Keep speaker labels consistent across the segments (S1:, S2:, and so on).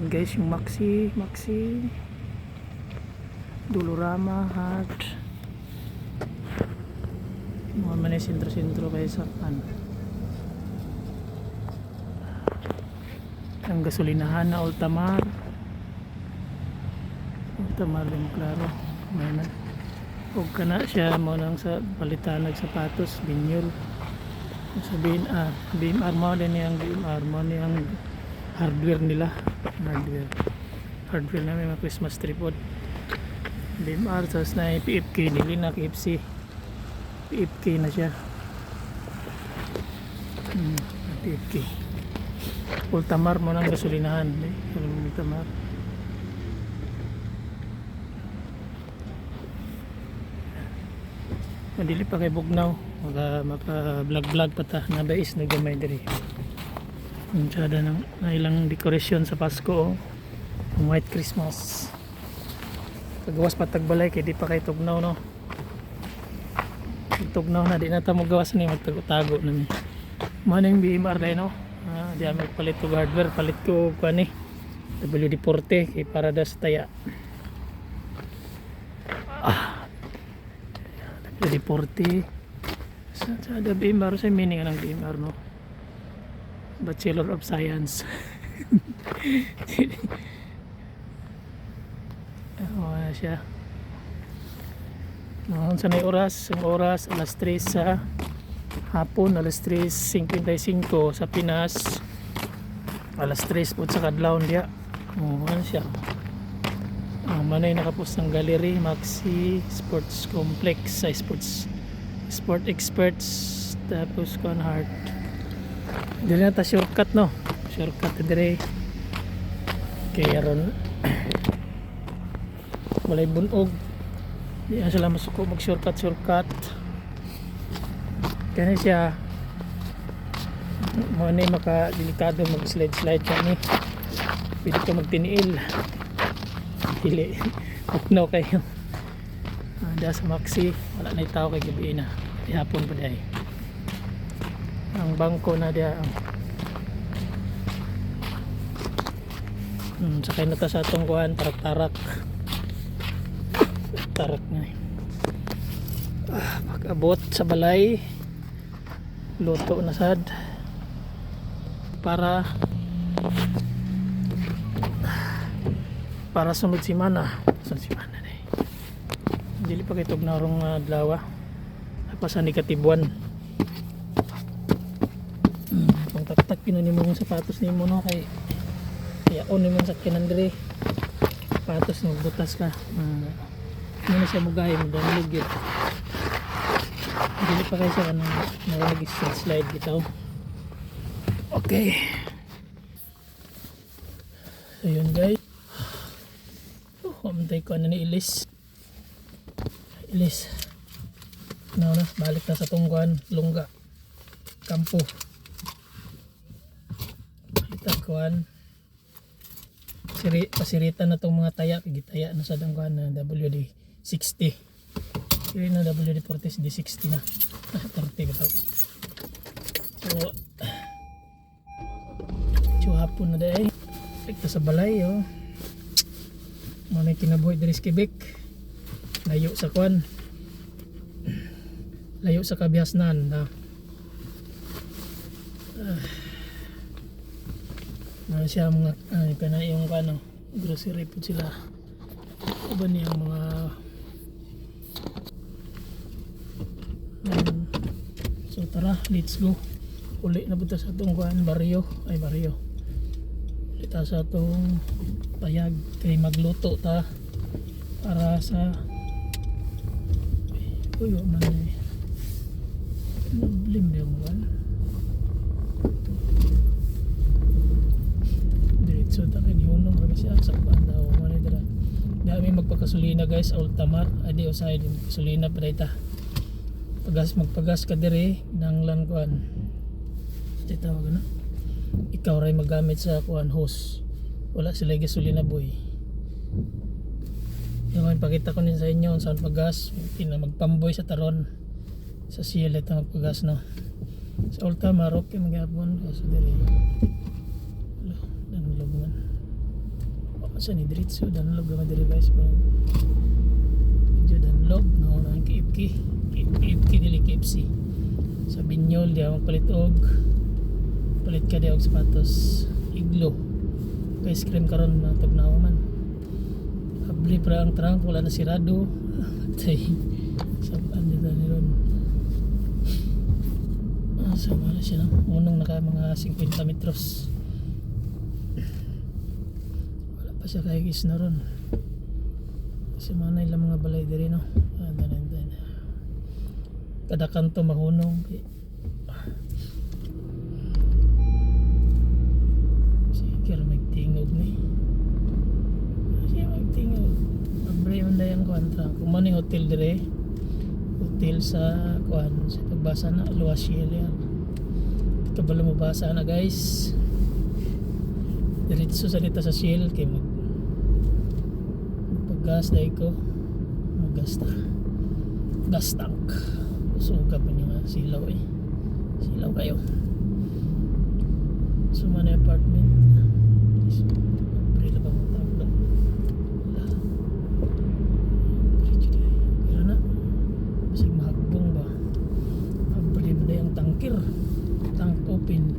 S1: Yan guys, yung Maxi Dolorama Hard mga manay sentro kayo sa kan. Ang gasolinahan na Ultamar din klaro may na huwag ka na siya mo nang sa palitan ng sapatos binyol sabihin BMR mo din yung BMR mo niyang hardware nila hardware na may mga Christmas tree pod BMR tapos na PFK nili na KFC PFK na siya PFK Ultamar mo ng gasolinahan Ultamar madili pa kay Bugnaw maka vlog pa ta na bais na gamay diri masyada na ilang dekorasyon sa Pasko ang White Christmas paggawas pa tagbalay kay di pa kay tugnaw no tugnaw na di na ta mo gawas ni magtago na ni maning BMR dai no di amay palit ko hardware palit ko kani WD-40 kay para da sa taya WD-40 sa da BMR sa meaning ng BMR no Bachelor of Science siya noon sa oras ang oras alas 3 sa hapon alas 3:55 sa Pinas alas 3 po sa kadlaw dia ano siya manay nakapos ng gallery Maxi Sports Complex sa Sport Experts tapos con heart dili na ta shortcut no shortcut dire kaya ron walay bunog di na sila masuko mag shortcut kaya siya mo ni maka delikado mag slide kani pwede ka magtiniil dili no kayo da sa Maxi wala na tao kay gabi na ihapon pa dai ang bangko na dia sakay na ta sa atong kuhan tarak na pag-abot sa balay luto na sad para sunod simana na dili pa kay tugnarong adlaw pa sa negatibuan kung taktak pinuni mo yung sapatos nimo no kay on mo sa kinandre sapatos no butas ka ano na siya mugay mo danlog yun dili pa kay siya narinig slide bitaw okay so yun guys mamantay ko ano ni Ilis na balik na sa tungkuan lungga kampo kuan pasiritan na tong mga taya gitaya na sa dangkuan na WD-60 kaya na WD-40 D60 na 30 bitaw so hapon na day ito sa balay manay kinabuhi diri sa Quebec layo sa kuan layo sa kabihasnan na siya mga kana yung kano grocery po sila ba niyang mga so tara let's go uli na punta sa itong kuan baryo uli ta sa itong payag kay magluto ta para sa uyo man blim na yung kuan so takin yun nung siya sa pandaw wala dira dami magpakasulina guys Ultamar adi usay din gasolina pa dayta magpagas ka dire nang lankuan ito tawag na ikaw ray magamit sa kuan hose wala sila gasolina boy yung pakita ko din sa inyo saan pagas magpamboy sa taron sa siyal ito magpagas no sa Ultamar okay magyapon kasi dire Masa ni diretso danlog naman diri guys bro. Medyo danlog no nang KFC dili KFC. Sa Binyol di ako palit og palit ka di og sapatos iglo. Ice cream karon na tugnaw man. Abli pra ang trunk wala na sirado. Tay saban dito ni ron. Sama na siya no? Unang naka mga 50 metros. Siya kay gis na ron kasi mana ilang mga balay diri no kada kanto mahunong sige magtingog ni siya magtingog abre man dayang kontra kung man yung hotel dire hotel sa kuan sa pagbasa na Luasiel yan kabalo mo basa na guys diretso sa dito sa Shell kay gas dahil ko gas tank suga pa niya silaw silaw kayo sumana apartment prila ba mo tawag pero na basig mahagbong ba abri ba yung tank open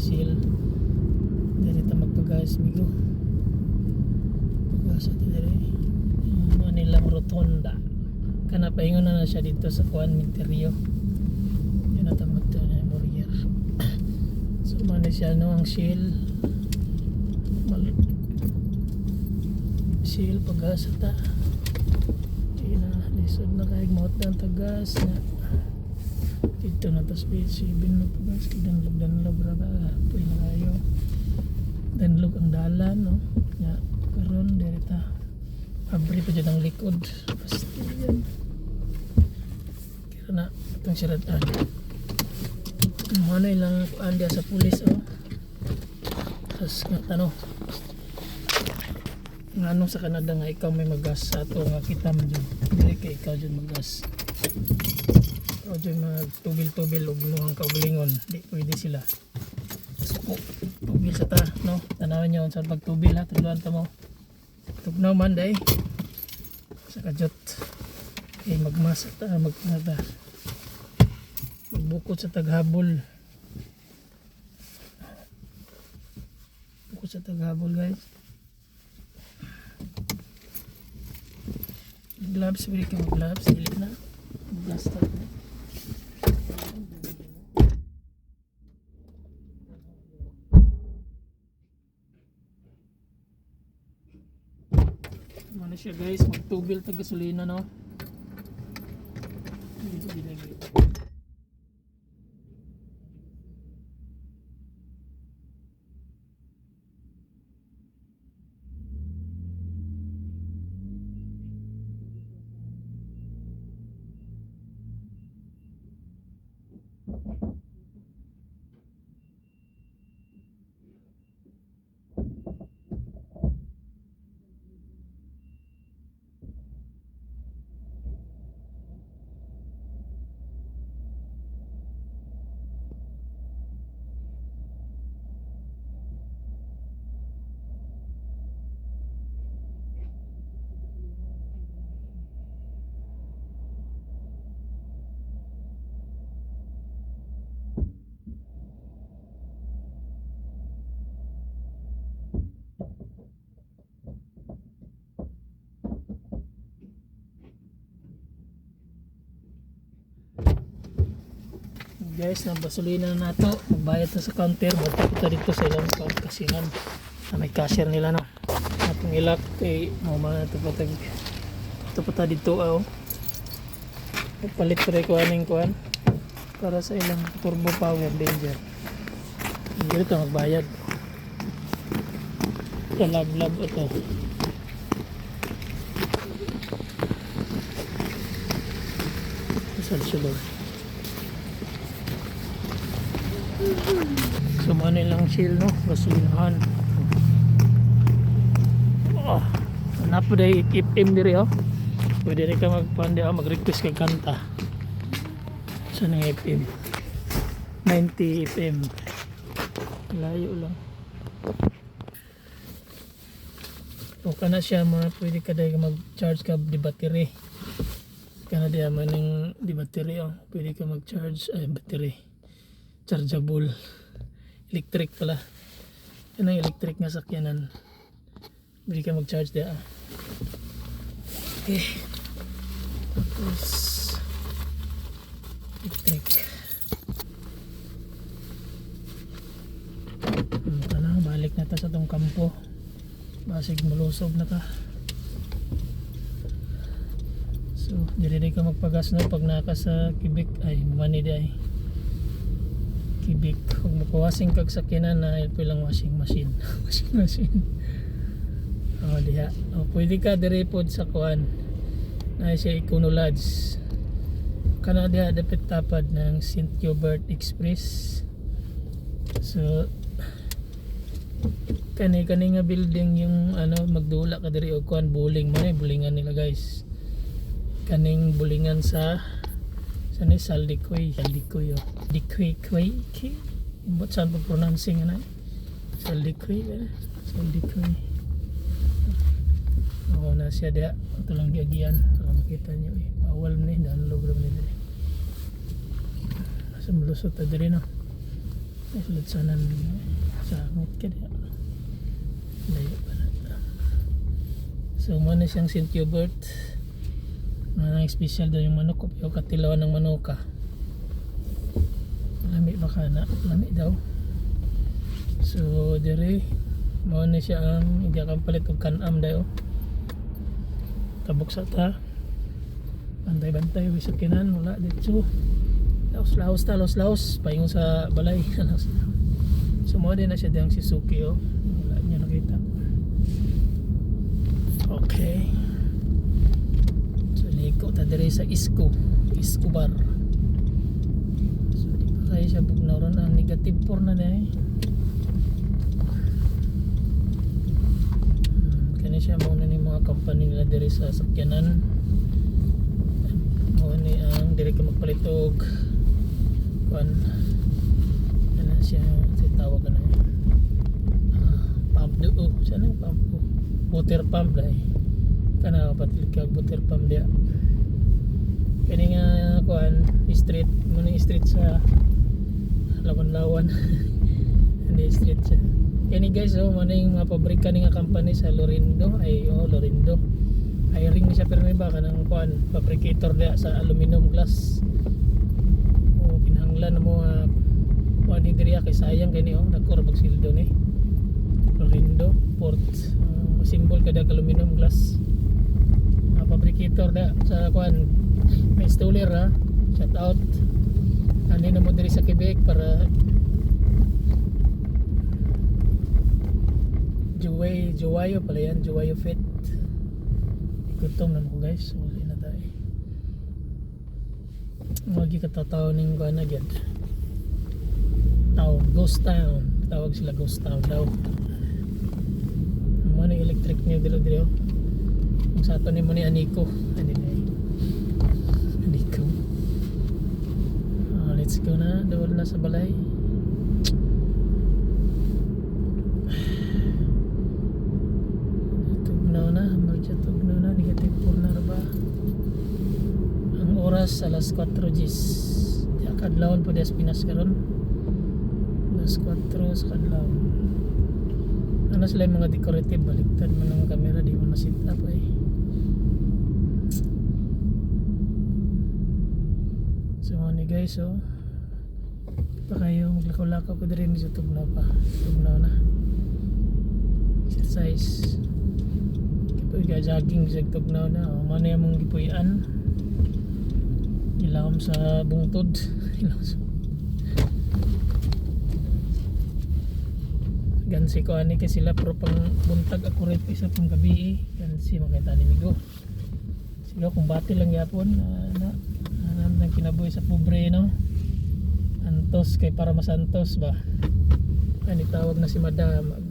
S1: Shell dari ta magpagas migo pagas ati dari Manilang Rotonda kana paingon na siya dito sa kuan Minterio yun na tamad to na Morier so man siya no ang Shell pagas ata ina lisod na kay maot ng tagas na dito na tas B7 na pagas danlog raga puy na kayo danlog ang dalan no nga karon direta abri pa dyan ang likod basta yan kira na itong siratan ano ilang anda sa pulis tas nga tano nga ano sa Canada nga ikaw may magas sa ato nga kita man dyan dili kay ikaw dyan magas o dyan magtubil-tubil o ginuhang kaugalingon di pwede sila suko tubil sa ta no tanawin nyo saan pagtubil ha tuluan ta mo tugnaw man day sa kajot kay magmasa ta magpangata magbukod sa taghabol bukod sa taghabol guys gloves bili ka gloves dili na basta ano siya guys magtubil tag gasolina no Guys, na basolina na nato. Magbayad na sa counter. Bata kita dito sa ilang kasinan. May cashier nila no. Atong ilak kay mga ito pa ta dito palit pa rin ko aning kuhan para sa ilang turbo power danger. Hindi ito magbayad. Kalab-lab ito. Sulod. So ano lang shield no, gasolinahan. Hanap po dahil FM diri pwede rin ka mag-request kay kanta. Saan ang FM? 90 FM. Layo lang. O kana siya pwede ka dahil mag-charge ka di battery. Kana diya maning di battery pwede ka mag-charge battery. Chargeable. Electric pala. Yan ang electric nga sakyanan. Pwede ka mag-charge diya. Okay. Tapos electric. Ito na, balik na ta sa tong kampo. Basig malusog na ka. So, dili ka magpagas na pag naka sa Quebec ay mani di ay. Quebec. Kung magpawasing kag sakyanan na ito lang washing machine. Washing machine. Diha. Pwede ka dire pod sa kuan. Na siya Econo Lodge. Kana diha dapat tapad ng St. Hubert Express. So kani nga building yung magdula ka diri og kuan bowling man bulingan nila guys. Kaning bulingan sa ni Saldicoy Dicoy but saan po pronouncing Saldicoy na siya dia ito lang diagian para makita nyo bawal na download ram nila sa mulusot ta diri no sulit sanan sa ngot ka dia layo pa na so muna siyang St. Hubert na special daw yung manok o katilawan ng manoka lami baka na lami daw so diri muna siya ang hindi akong palit og kanam daw kabuksa ta bantay-bantay wisakinan wala dito laos paingon sa balay sumuha din na siya diyang Suzuki wala niya nakita okay so liko ta dire sa Isko Bar so di pa kaya siya bugnaw ron ang negative 4 na dahil siya muna ni mga company nila diri sa sakyanan muna ni ang diri ka magpalit og kuan ana siya tawag na pump do siya nang pump water pump dai kana patil ka water pump dia kani nga kuan street muna street sa lawan-lawan hindi street siya kani guys muna yung mga pabrika ni nga company sa Lorindo Lorindo hiring ni siya pero may baka ng kuan fabricator dia sa aluminum glass kinahanglan mo kuan diriya kay sayang kani nagkor magsildo ni Lorindo port simbol kada aluminum glass fabricator dia sa kuan may installer shout out ani na mo diri sa Quebec para Juwayo pala yan, Juwayo Fit gutom na mo guys uli na tayo magi katataw ning kuan na gyud ghost town tawag sila ghost town daw mo ni electric niyo dilo kung sa ato ni mo ni Aniko let's go na dawal na sa balay negative 4 na ba ang oras alas 4 gis di kadlawon po des Pinas karon alas 4 sa kadlawon sila yung mga decorative baliktad man ang camera di mo masit up so ni guys Pa kayo maglakaw-lakaw ko rin sa tugnaw pa. Tugnaw na. Exercise. Kipoy ka jogging sa tugnaw na. O man yung mong gipuyan. Ilawom sa bungtod. Ilawom sa gansi ko ani kay sila pero pang buntag ako rin isa pang gabi gansi makita ni Migo sila kung bati lang yapon na kinabuhi sa pobre no antos kay para masantos ba ani tawag na si madam